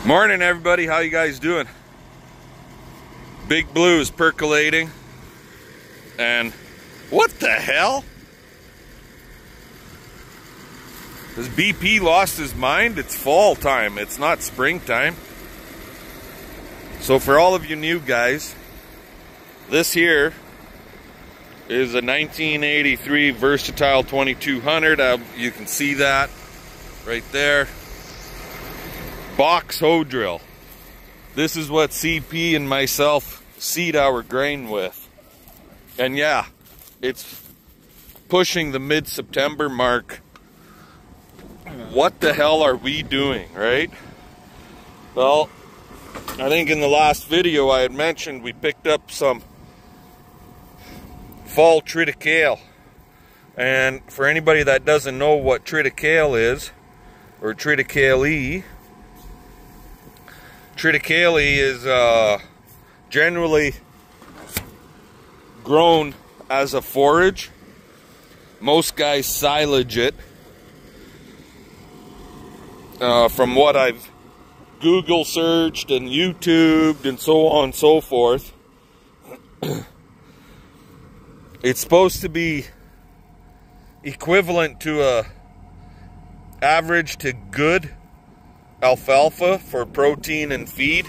Morning, everybody. How you guys doing? Big Blue is percolating. And what the hell? Has BP lost his mind? It's fall time. It's not springtime. So for all of you new guys, this here is a 1983 Versatile 2200. You can see that right there. Box hoe drill. This is what CP and myself seed our grain with. And yeah, it's pushing the mid-September mark. What the hell are we doing, right? Well, I think in the last video I had mentioned we picked up some Fall Triticale. And for anybody that doesn't know what Triticale is, or Triticale, Triticale is generally grown as a forage. Most guys silage it. From what I've Google searched and YouTubed and so on and so forth, it's supposed to be equivalent to a average to good alfalfa for protein and feed.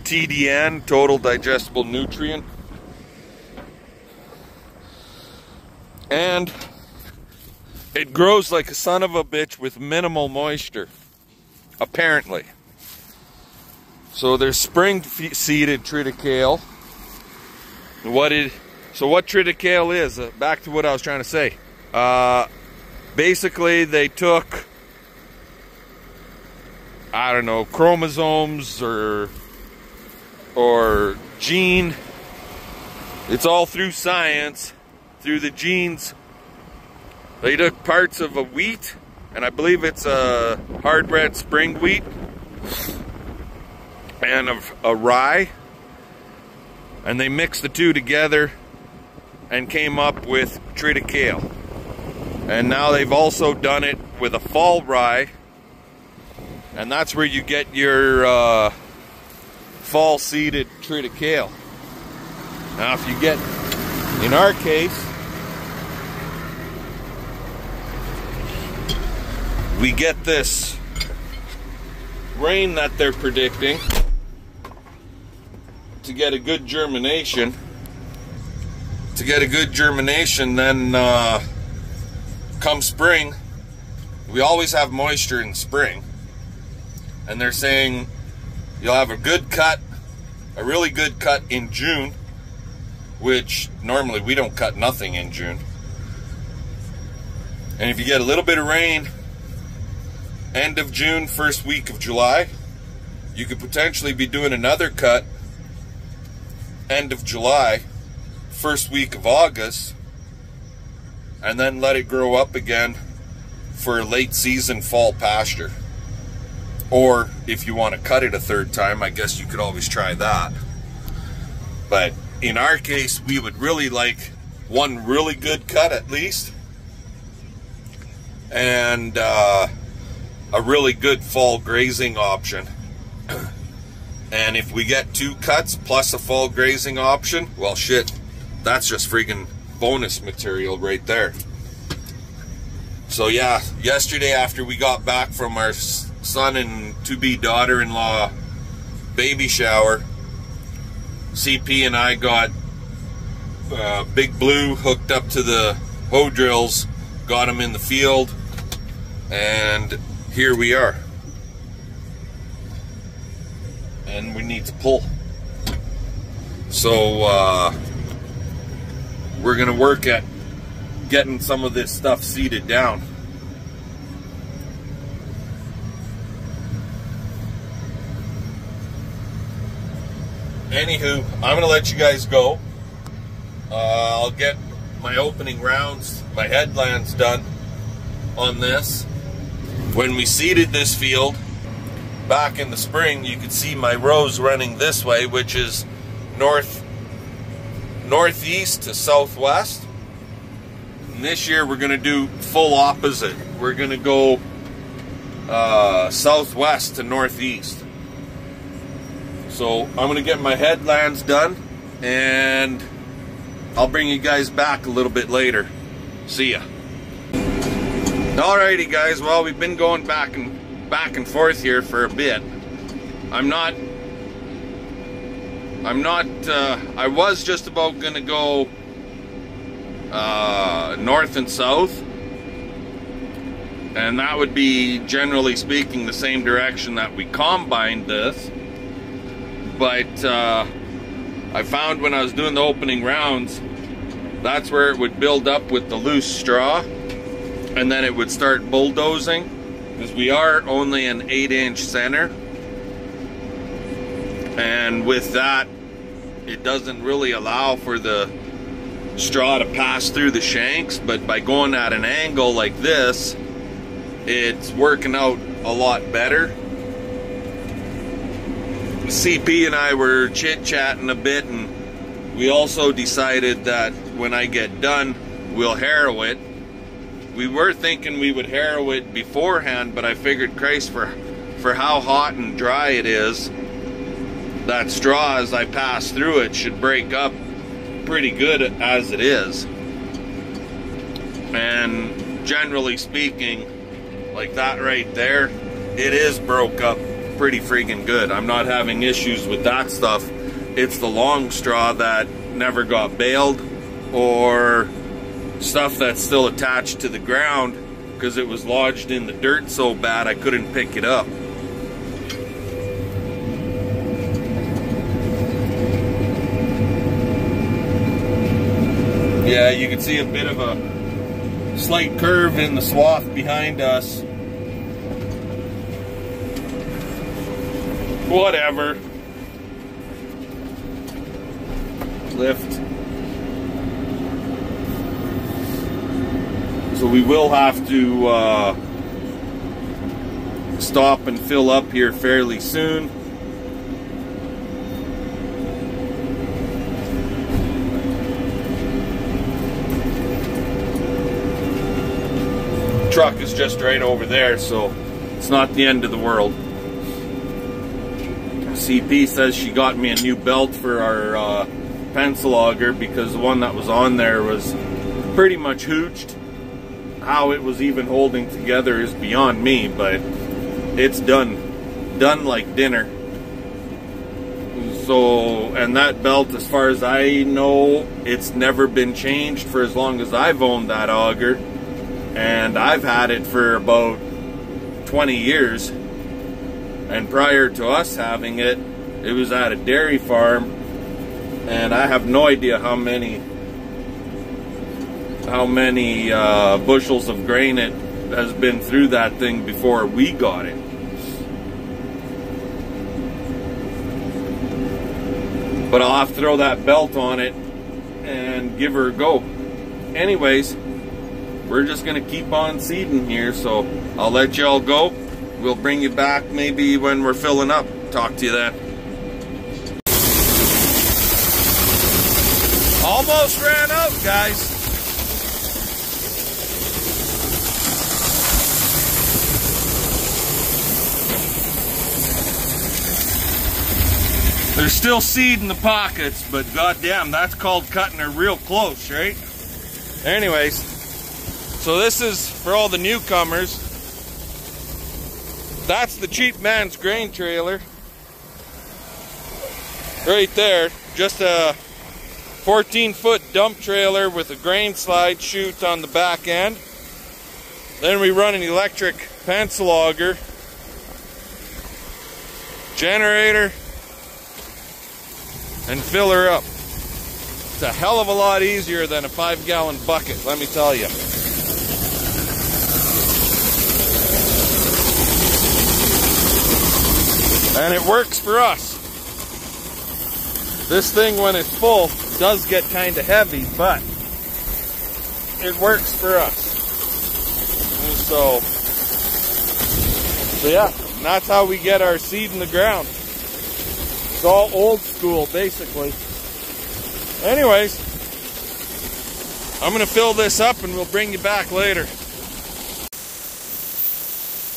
TDN, total digestible nutrient. And it grows like a son of a bitch with minimal moisture, apparently. So there's spring seeded Triticale. So what Triticale is, back to what I was trying to say. Basically, they took, I don't know, chromosomes or gene. It's all through science, through the genes. They took parts of a wheat, and I believe it's a hard red spring wheat, and of a rye, and they mixed the two together and came up with Triticale. And now they've also done it with a fall rye, and that's where you get your fall seeded Triticale. Now if you get, in our case, we get this rain that they're predicting to get a good germination. To get a good germination, then come spring, we always have moisture in spring, and they're saying you'll have a good cut, a really good cut in June, which normally we don't cut nothing in June. And if you get a little bit of rain end of June, first week of July, you could potentially be doing another cut end of July, first week of August, and then let it grow up again for a late season fall pasture. Or if you want to cut it a third time, I guess you could always try that. But in our case, we would really like one really good cut at least, and a really good fall grazing option. And if we get two cuts plus a fall grazing option, well shit, that's just freaking bonus material right there. So yeah, yesterday after we got back from our son and to-be daughter-in-law baby shower, CP and I got Big Blue hooked up to the hoe drills, got him in the field, and here we are. And we need to pull. So we're gonna work at getting some of this stuff seeded down. Anywho, I'm gonna let you guys go. I'll get my opening rounds, my headlands done on this. When we seeded this field back in the spring, you could see my rows running this way, which is northeast to southwest. And this year we're going to do full opposite. We're going to go southwest to northeast. So I'm going to get my headlands done, and I'll bring you guys back a little bit later. See ya. Alrighty guys, well, we've been going back and forth here for a bit. I was just about gonna go north and south, and that would be, generally speaking, the same direction that we combined this. But I found when I was doing the opening rounds, that's where it would build up with the loose straw, and then it would start bulldozing, because we are only an 8-inch center, and with that it doesn't really allow for the straw to pass through the shanks. But by going at an angle like this, it's working out a lot better. CP and I were chit-chatting a bit, and we also decided that when I get done, we'll harrow it. We were thinking we would harrow it beforehand, but I figured, Christ, for how hot and dry it is, that straw, as I pass through it, should break up pretty good as it is. And generally speaking, like that right there, it is broke up pretty freaking good. I'm not having issues with that stuff. It's the long straw that never got baled, or stuff that's still attached to the ground because it was lodged in the dirt so bad I couldn't pick it up. Yeah, you can see a bit of a slight curve in the swath behind us. Whatever. Lift. So we will have to stop and fill up here fairly soon. Truck is just right over there, so it's not the end of the world. CP says she got me a new belt for our pencil auger, because the one that was on there was pretty much hooched. How it was even holding together is beyond me, but it's done like dinner. So, and that belt, as far as I know, it's never been changed for as long as I've owned that auger. And I've had it for about 20 years. And prior to us having it, it was at a dairy farm. And I have no idea how many bushels of grain it has been through that thing before we got it. But I'll have to throw that belt on it and give her a go. Anyways, we're just gonna keep on seeding here, so I'll let y'all go. We'll bring you back maybe when we're filling up. Talk to you then. Almost ran out, guys. There's still seed in the pockets, but goddamn, that's called cutting her real close, right? Anyways, so this is for all the newcomers. That's the cheap man's grain trailer. Right there, just a 14-foot dump trailer with a grain slide chute on the back end. Then we run an electric pencil auger, generator, and fill her up. It's a hell of a lot easier than a 5-gallon bucket, let me tell you. And it works for us. This thing, when it's full, does get kind of heavy, but it works for us. And so yeah, and that's how we get our seed in the ground. It's all old school, basically. Anyways, I'm gonna fill this up and we'll bring you back later.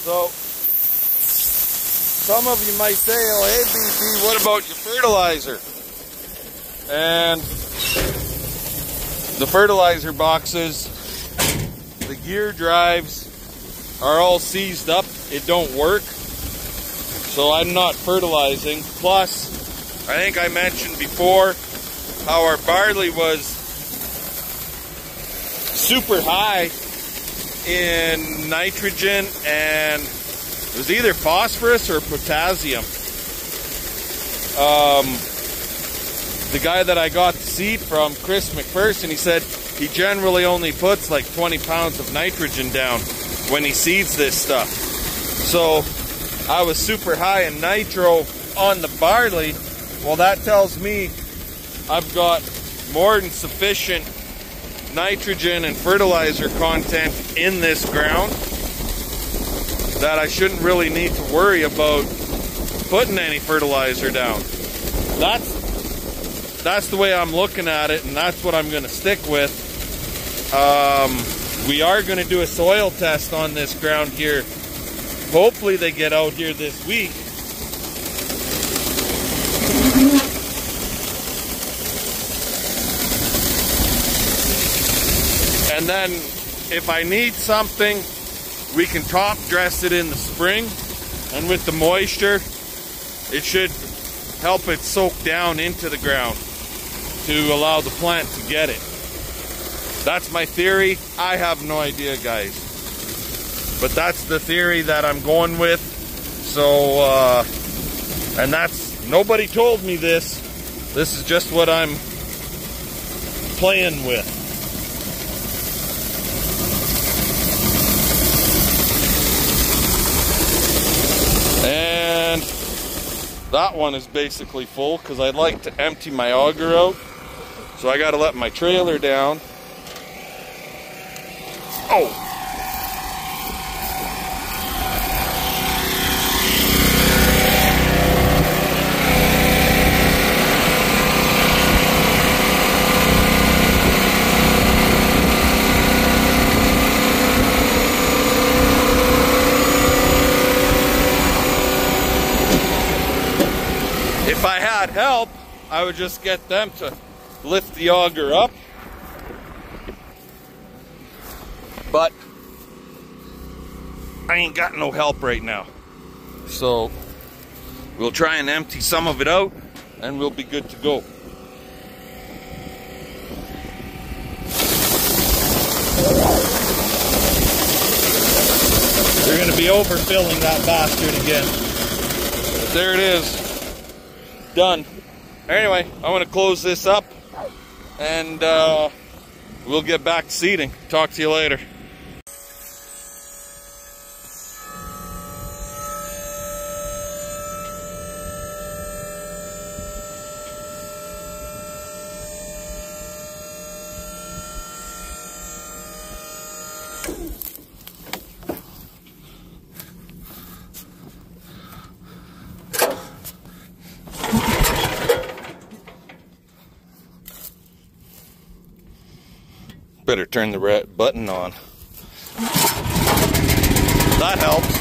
So some of you might say, oh, hey, BC, what about your fertilizer? And the fertilizer boxes, the gear drives are all seized up. It don't work. So I'm not fertilizing. Plus, I think I mentioned before how our barley was super high in nitrogen, and it was either phosphorus or potassium. The guy that I got the seed from, Chris McPherson, he said he generally only puts like 20 pounds of nitrogen down when he seeds this stuff. So I was super high in nitro on the barley. Well, that tells me I've got more than sufficient nitrogen and fertilizer content in this ground that I shouldn't really need to worry about putting any fertilizer down. That's the way I'm looking at it, and that's what I'm going to stick with. We are going to do a soil test on this ground here. Hopefully they get out here this week. And then if I need something, we can top dress it in the spring, and with the moisture, it should help it soak down into the ground to allow the plant to get it. That's my theory. I have no idea, guys. But that's the theory that I'm going with. So, and that's, nobody told me this. This is just what I'm playing with. And that one is basically full because I'd like to empty my auger out. So I got to let my trailer down. Oh! If I had help, I would just get them to lift the auger up. But I ain't got no help right now. So we'll try and empty some of it out and we'll be good to go. They're going to be overfilling that bastard again. There it is. Done. Anyway, I'm going to close this up and we'll get back to seeding. Talk to you later. Better turn the red button on. That helps.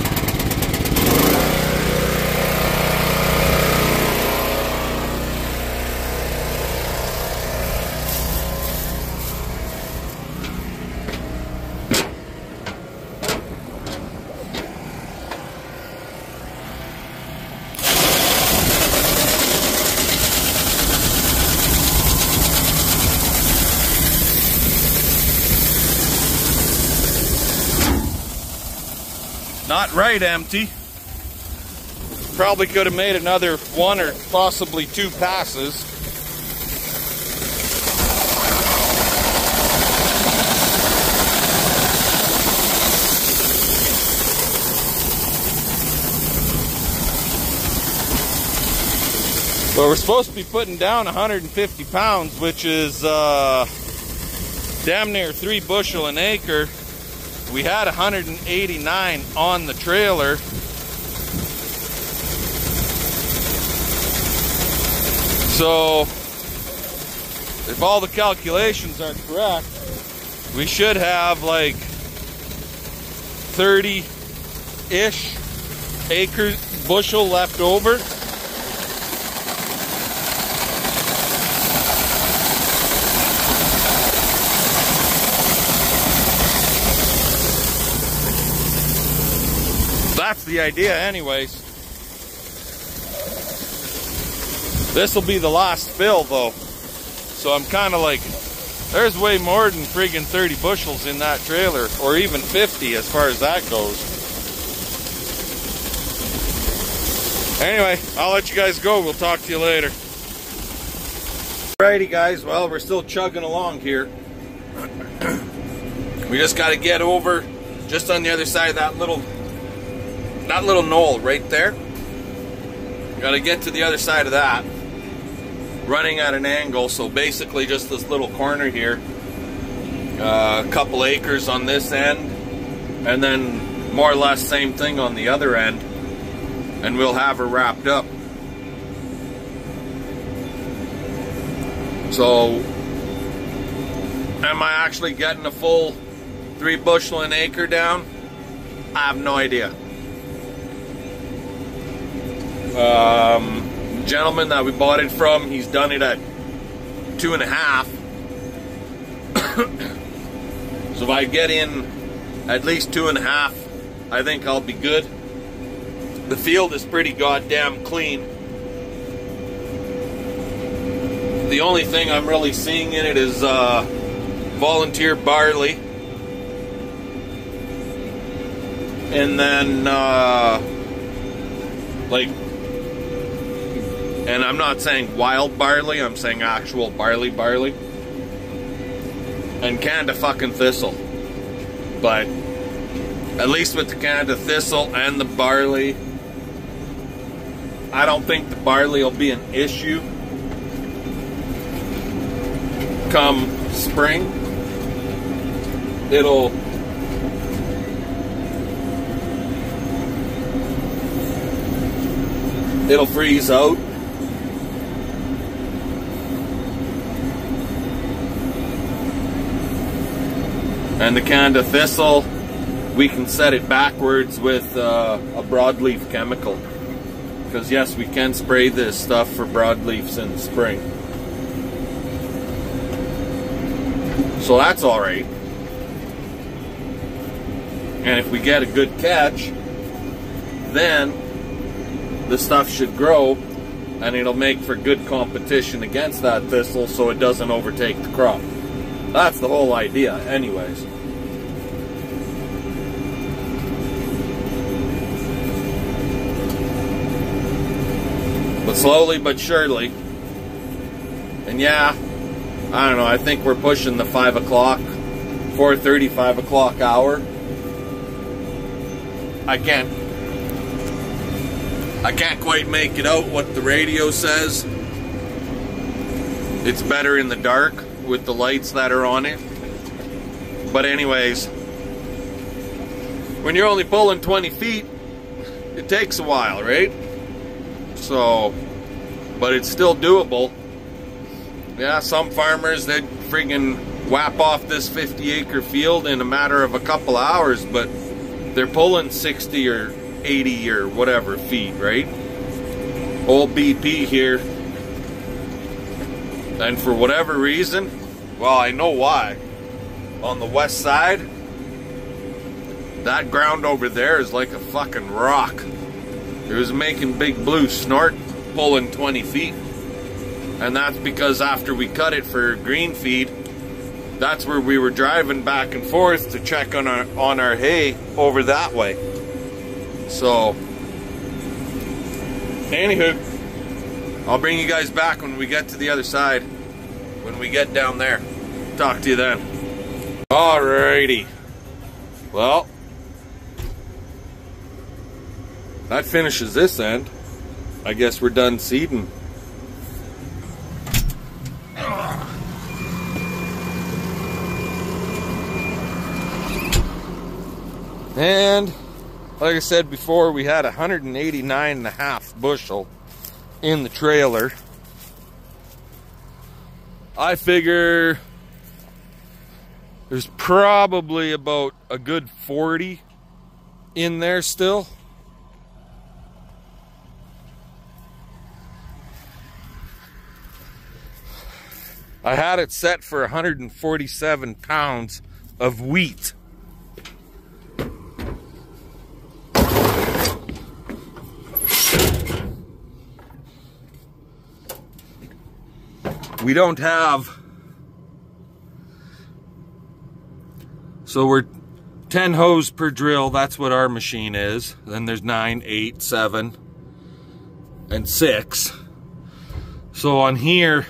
Not right empty. Probably could have made another one or possibly two passes. But we're supposed to be putting down 150 pounds, which is damn near 3 bushel an acre. We had 189 on the trailer. So, if all the calculations are correct, we should have like 30-ish acre bushel left over. That's the idea anyways. This will be the last fill though. So I'm kind of like, there's way more than friggin' 30 bushels in that trailer, or even 50 as far as that goes. Anyway, I'll let you guys go. We'll talk to you later. Alrighty guys, well, we're still chugging along here. We just got to get over just on the other side of that little knoll right there. Got to get to the other side of that, running at an angle. So basically just this little corner here, a couple acres on this end, and then more or less same thing on the other end, and we'll have her wrapped up. So am I actually getting a full 3 bushel an acre down? I have no idea. Gentleman that we bought it from, he's done it at 2.5. So if I get in at least 2.5, I think I'll be good. The field is pretty goddamn clean. The only thing I'm really seeing in it is volunteer barley, and then and I'm not saying wild barley, I'm saying actual barley, and Canada fucking thistle. But at least with the Canada thistle and the barley, I don't think the barley will be an issue come spring. It'll freeze out. And the Canada thistle, we can set it backwards with a broadleaf chemical. Because yes, we can spray this stuff for broadleafs in the spring. So that's alright. And if we get a good catch, then the stuff should grow and it'll make for good competition against that thistle so it doesn't overtake the crop. That's the whole idea anyways. But slowly but surely. And yeah, I don't know, I think we're pushing the 5 o'clock, 4:30, 5 o'clock hour. I can't quite make it out what the radio says. It's better in the dark with the lights that are on it. But anyways, when you're only pulling 20 feet, it takes a while, right? So, but it's still doable. Yeah, some farmers, they'd friggin' whap off this 50-acre field in a matter of a couple hours, but they're pulling 60 or 80 or whatever feet, right? Old BP here. And for whatever reason, well, I know why. On the west side, that ground over there is like a fucking rock. It was making Big Blue snort pulling 20 feet. And that's because after we cut it for green feed, that's where we were driving back and forth to check on our hay over that way. So, anywho, I'll bring you guys back when we get to the other side, when we get down there. Talk to you then. Alrighty. Well, that finishes this end. I guess we're done seeding. And like I said before, we had 189.5 bushel in the trailer. I figure there's probably about a good 40 in there still. I had it set for 147 pounds of wheat. We don't have, so we're 10 hoes per drill. That's what our machine is. Then there's 9, 8, 7, and 6. So on here,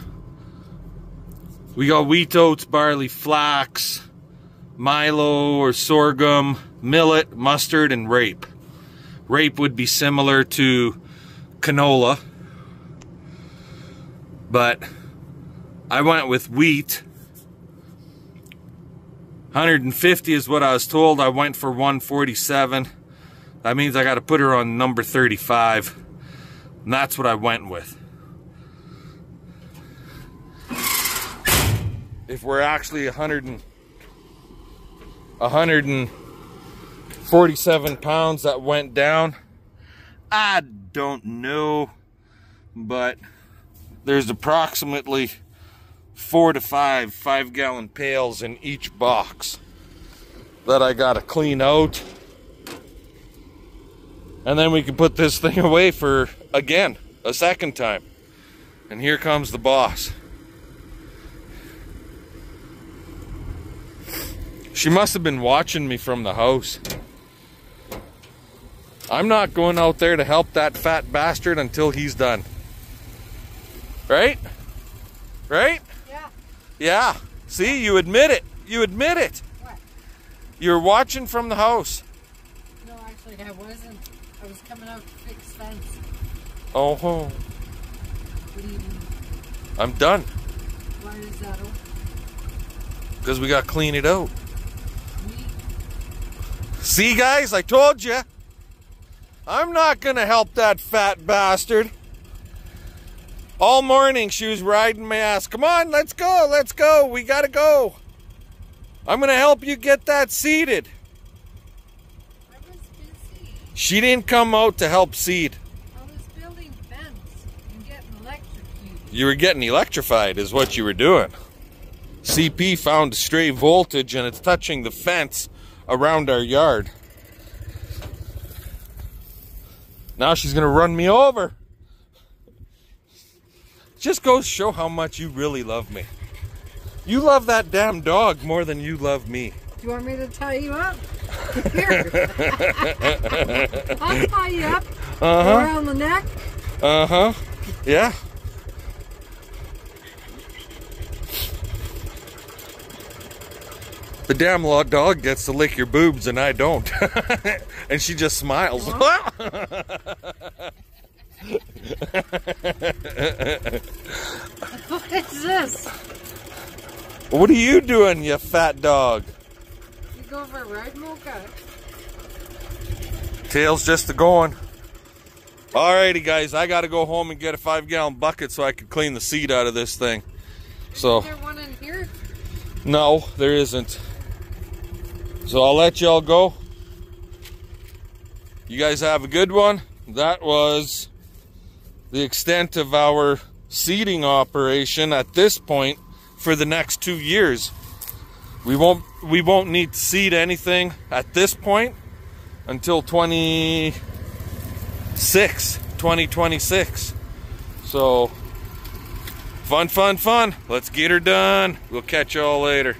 we got wheat, oats, barley, flax, milo or sorghum, millet, mustard, and rape. Rape would be similar to canola, but I went with wheat. 150 is what I was told. I went for 147. That means I got to put her on number 35. And that's what I went with. If we're actually 147 pounds that went down, I don't know. But there's approximately 4 to 5 5-gallon pails in each box that I gotta clean out, and then we can put this thing away for again a second time. And here comes the boss. She must have been watching me from the house. I'm not going out there to help that fat bastard until he's done. Right? Right? Yeah. See, you admit it. You admit it. What? You're watching from the house. No, actually, I wasn't. I was coming out to fix fence. Oh. What do you mean? I'm done. Why is that open? Because we got to clean it out. Me? See, guys, I told you. I'm not going to help that fat bastard. All morning she was riding my ass. Come on, let's go, let's go. We gotta go. I'm gonna help you get that seeded. I was busy. She didn't come out to help seed. I was building fence and getting electrocuted. You were getting electrified is what you were doing. CP found a stray voltage and it's touching the fence around our yard. Now she's gonna run me over. Just goes to show how much you really love me. You love that damn dog more than you love me. Do you want me to tie you up? Here. I'll tie you up. Around the neck. Yeah. The damn dog gets to lick your boobs and I don't. And she just smiles. What is this? What are you doing, you fat dog? You go for a ride, Mocha? Tail's just a-going. Alrighty, guys, I gotta go home and get a 5-gallon bucket so I can clean the seed out of this thing. So, is there one in here? No, there isn't. So I'll let y'all go. You guys have a good one. That was the extent of our seeding operation at this point for the next 2 years. We won't need to seed anything at this point until 2026. So fun. Let's get her done. We'll catch y'all later.